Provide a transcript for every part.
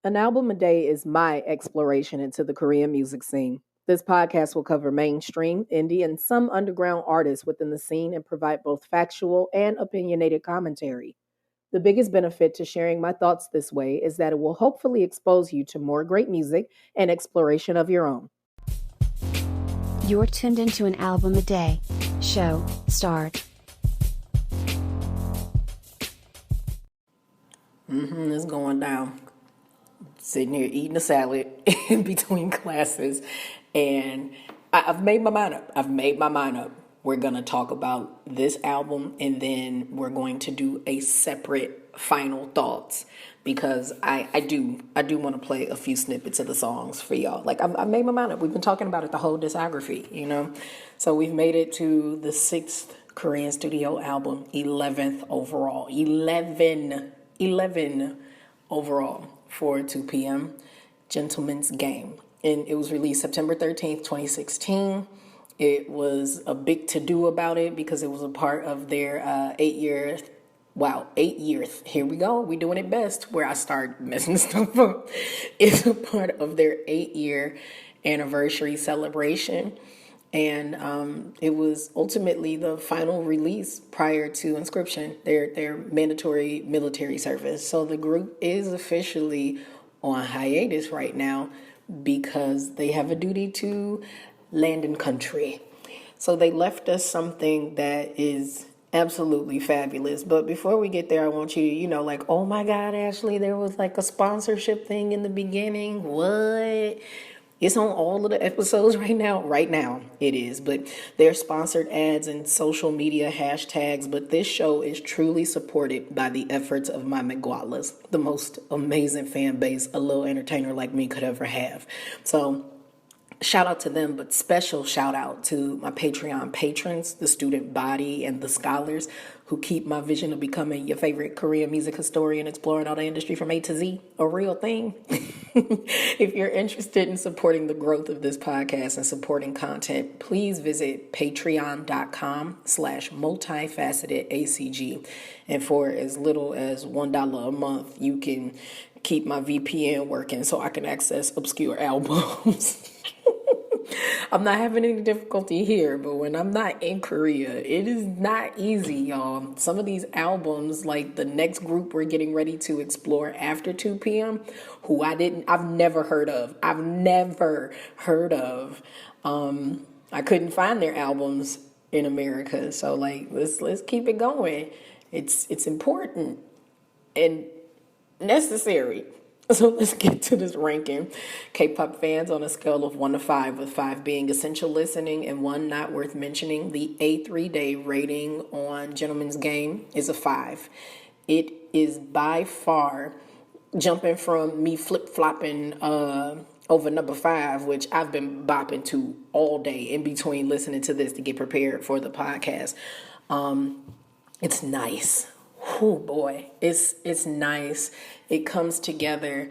An album a day is my exploration into the Korean music scene. This podcast will cover mainstream, indie, and some underground artists within the scene and provide both factual and opinionated commentary. The biggest benefit to sharing my thoughts this way is that it will hopefully expose you to more great music and exploration of your own. You're tuned into an album a day. Show, start. It's going down. Sitting here eating a salad in between classes, and I've made my mind up. We're gonna talk about this album, and then we're going to do a separate final thoughts because I do want to play a few snippets of the songs for y'all. Like I've made my mind up. We've been talking about it the whole discography, So we've made it to the 6th Korean studio album, 11th overall, 11 overall for 2 p.m. Gentleman's Game. And it was released September 13th, 2016. It was a big to-do about it because it was a part of their 8 years. Here we go. We're doing it best where I start messing stuff up. It's a part of their 8-year anniversary celebration. And it was ultimately the final release prior to inscription, their mandatory military service. So the group is officially on hiatus right now because they have a duty to land and country. So they left us something that is absolutely fabulous. But before we get there, I want you to, like, oh my God, Ashley, there was like a sponsorship thing in the beginning. What? It's on all of the episodes right now. Right now it is, but they're sponsored ads and social media hashtags. But this show is truly supported by the efforts of my Migualas, the most amazing fan base a little entertainer like me could ever have. So shout out to them, but special shout out to my Patreon patrons, the student body, and the scholars who keep my vision of becoming your favorite Korean music historian, exploring all the industry from A to Z a real thing. If you're interested in supporting the growth of this podcast and supporting content, please visit patreon.com/multifacetedacg. And for as little as $1 a month, you can keep my VPN working so I can access obscure albums. I'm not having any difficulty here, but when I'm not in Korea, it is not easy, y'all. Some of these albums, like the next group we're getting ready to explore after 2 p.m., who I've never heard of. I couldn't find their albums in America. So let's keep it going. It's important and necessary. So let's get to this ranking. K-pop fans on a scale of 1 to 5, with 5 being essential listening and 1 not worth mentioning. The A3Day rating on Gentleman's Game is a 5. It is by far jumping from me flip-flopping over number 5, which I've been bopping to all day in between listening to this to get prepared for the podcast. It's nice. Oh boy, it's nice. It comes together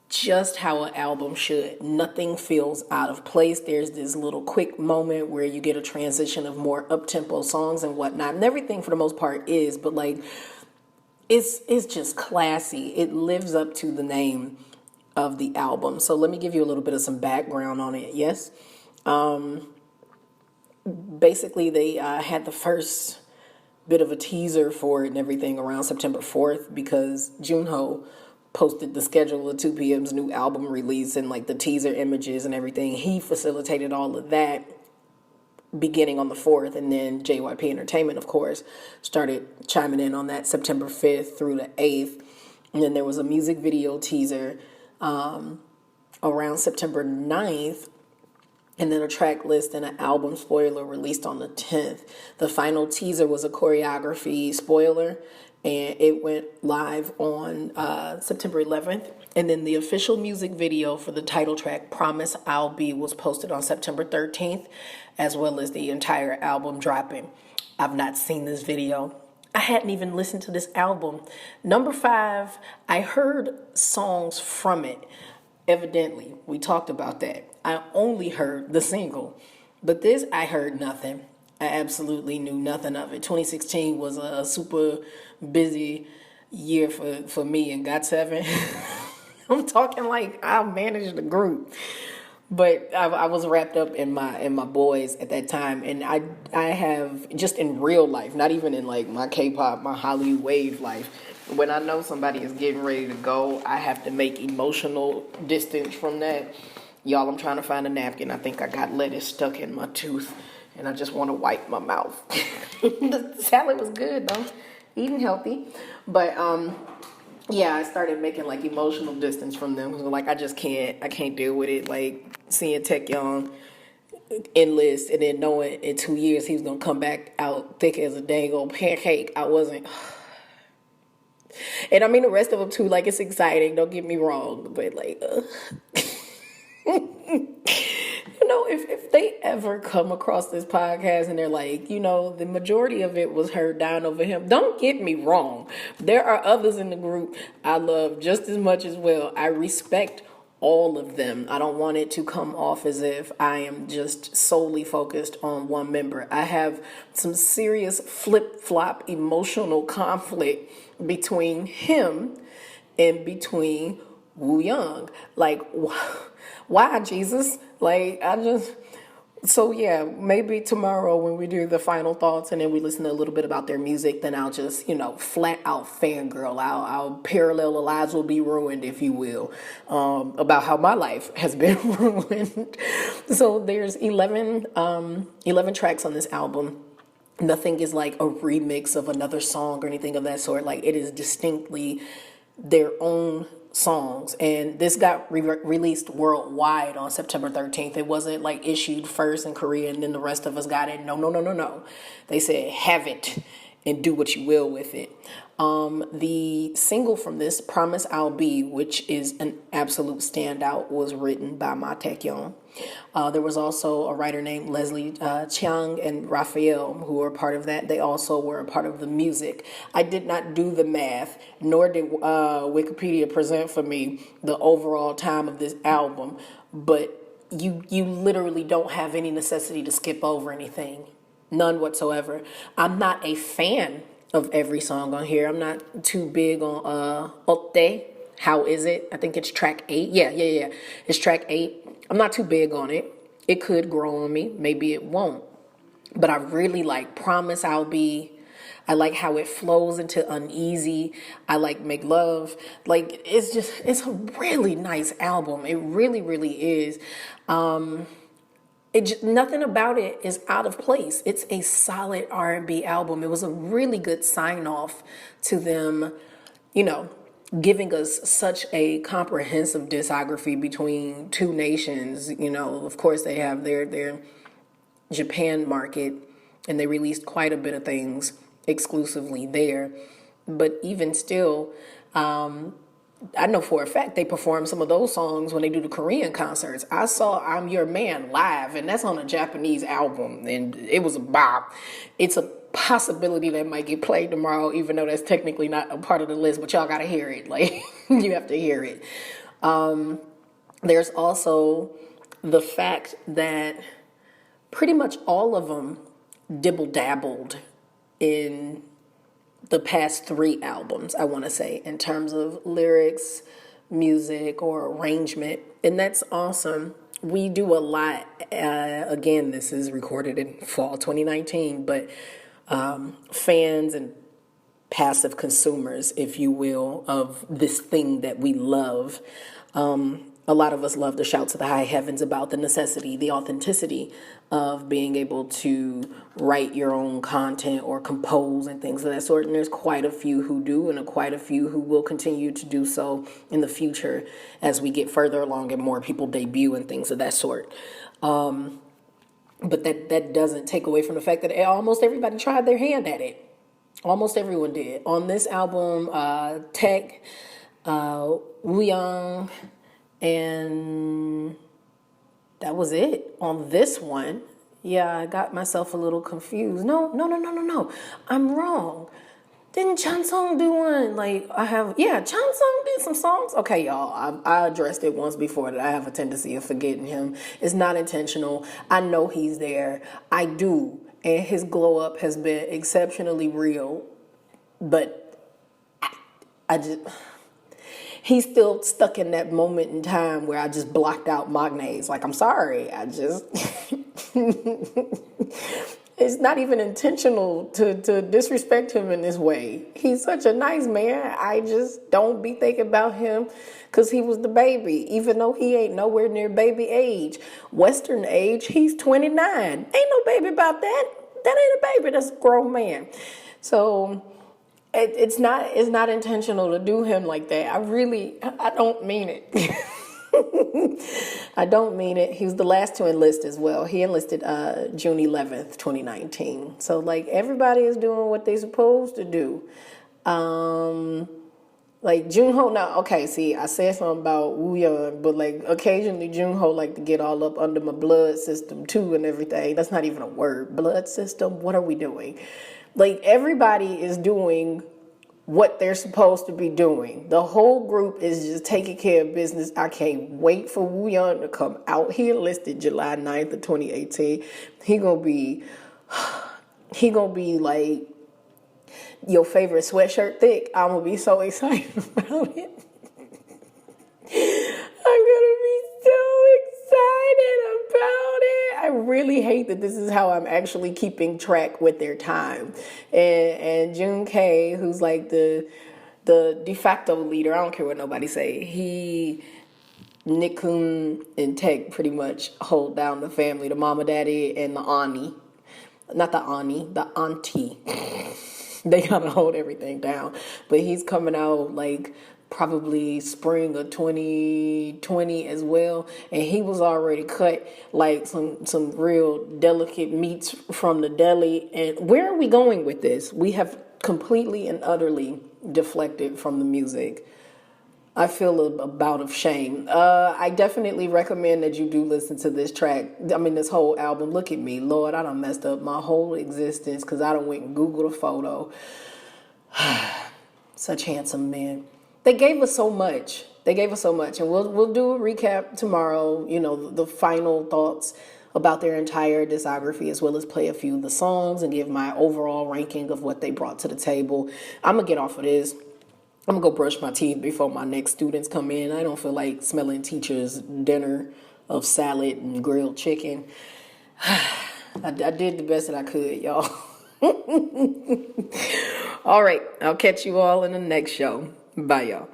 just how an album should. Nothing feels out of place. There's this little quick moment where you get a transition of more up-tempo songs and whatnot. And everything for the most part is, but it's just classy. It lives up to the name of the album. So let me give you a little bit of some background on it. Yes. Basically, they had the first bit of a teaser for it and everything around September 4th because Junho posted the schedule of 2 p.m.'s new album release and the teaser images and everything. He facilitated all of that beginning on the 4th, and then JYP Entertainment, of course, started chiming in on that September 5th through the 8th. And then there was a music video teaser around September 9th, and then a track list and an album spoiler released on the 10th. The final teaser was a choreography spoiler, and it went live on September 11th. And then the official music video for the title track, Promise I'll Be, was posted on September 13th, as well as the entire album dropping. I've not seen this video. I hadn't even listened to this album. Number 5, I heard songs from it. Evidently, we talked about that. I only heard the single, but this, I heard nothing. I absolutely knew nothing of it. 2016 was a super busy year for me and Got 7. I'm talking like I managed the group. But I was wrapped up in my boys at that time, and I have just in real life, not even in like my K-pop, my Hollywood wave life. When I know somebody is getting ready to go, I have to make emotional distance from that. Y'all, I'm trying to find a napkin. I think I got lettuce stuck in my tooth, and I just want to wipe my mouth. The salad was good though, eating healthy, but yeah, I started making like emotional distance from them. Like I can't deal with it. Like seeing Tech Young enlist and then knowing in 2 years he was gonna come back out thick as a dang old pancake. I wasn't, and I mean the rest of them too. Like it's exciting. Don't get me wrong, but like, if they ever come across this podcast and they're like, the majority of it was heard down over him. Don't get me wrong. There are others in the group I love just as much as well. I respect all of them. I don't want it to come off as if I am just solely focused on one member. I have some serious flip-flop emotional conflict between him and between Woo Young. Like, why, Jesus? Like, so yeah, maybe tomorrow when we do the final thoughts and then we listen to a little bit about their music, then I'll just, flat out fangirl. Our parallel lives will be ruined, if you will, about how my life has been ruined. So there's 11 tracks on this album. Nothing is like a remix of another song or anything of that sort. Like it is distinctly their own songs, and this got released worldwide on September 13th. It wasn't like issued first in Korea and then the rest of us got it. No. They said have it and do what you will with it. The single from this, Promise I'll Be, which is an absolute standout, was written by Ma Taecyeon. There was also a writer named Leslie Chiang and Raphael who were part of that. They also were a part of the music. I did not do the math, nor did Wikipedia present for me the overall time of this album, but you literally don't have any necessity to skip over anything. None whatsoever. I'm not a fan of every song on here. I'm not too big on Otte. How is it? I think it's track 8. Yeah. It's track 8. I'm not too big on it. It could grow on me. Maybe it won't. But I really like Promise I'll Be. I like how it flows into Uneasy. I like Make Love. Like, it's a really nice album. It really, really is. Nothing about it is out of place. It's a solid R&B album. It was a really good sign off to them, giving us such a comprehensive discography between two nations. Of course they have their Japan market and they released quite a bit of things exclusively there. But even still, I know for a fact they perform some of those songs when they do the Korean concerts. I saw I'm Your Man live, and that's on a Japanese album, and it was a bop. It's a possibility that might get played tomorrow, even though that's technically not a part of the list, but y'all gotta hear it. Like, you have to hear it. There's also the fact that pretty much all of them dibble-dabbled in the past 3 albums, I want to say, in terms of lyrics, music, or arrangement. And that's awesome. We do a lot. Again, this is recorded in fall 2019, but fans and passive consumers, if you will, of this thing that we love, a lot of us love to shout to the high heavens about the necessity, the authenticity of being able to write your own content or compose and things of that sort. And there's quite a few who do, and quite a few who will continue to do so in the future as we get further along and more people debut and things of that sort. But that doesn't take away from the fact that almost everybody tried their hand at it. Almost everyone did. On this album, Tech, Wooyoung, and that was it. On this one, yeah, I got myself a little confused. No. I'm wrong. Didn't Chansung do one? Chansung did some songs. Okay, y'all, I addressed it once before that I have a tendency of forgetting him. It's not intentional. I know he's there. I do. And his glow up has been exceptionally real. But I just... he's still stuck in that moment in time where I just blocked out Magnes. Like, I'm sorry. I just, it's not even intentional to disrespect him in this way. He's such a nice man. I just don't be thinking about him because he was the baby, even though he ain't nowhere near baby age. Western age, he's 29. Ain't no baby about that. That ain't a baby. That's a grown man. So it's not intentional to do him like that. I don't mean it. I don't mean it. He was the last to enlist as well. He enlisted June 11th, 2019. So, like, everybody is doing what they supposed to do. Like, Junho, now, okay, see, I said something about Wooyeon, but, like, occasionally Junho like to get all up under my blood system, too, and everything. That's not even a word. Blood system? What are we doing? Like, everybody is doing what they're supposed to be doing. The whole group is just taking care of business. I can't wait for Wooyeon to come out. He enlisted July 9th of 2018. He gonna be like your favorite sweatshirt thick. I'm gonna be so excited about it. I'm gonna be so excited about it. I really hate that this is how I'm actually keeping track with their time. And Jun K, who's like the de facto leader, I don't care what nobody say, Nickun and Tech pretty much hold down the family, the mama, daddy, and the auntie. Not the auntie, the auntie. They gotta hold everything down. But he's coming out like probably spring of 2020 as well, and he was already cut like some real delicate meats from the deli. And where are we going with this? We have completely and utterly deflected from the music. I feel a bout of shame. I definitely recommend that you do listen to this track. I mean, this whole album. Look at me, Lord, I done messed up my whole existence because I done went and Googled a photo. Such handsome men. They gave us so much. And we'll do a recap tomorrow, you know, the final thoughts about their entire discography, as well as play a few of the songs and give my overall ranking of what they brought to the table. I'm going to get off of this. I'm going to go brush my teeth before my next students come in. I don't feel like smelling teachers' dinner of salad and grilled chicken. I did the best that I could, y'all. All right. I'll catch you all in the next show. Bye, y'all.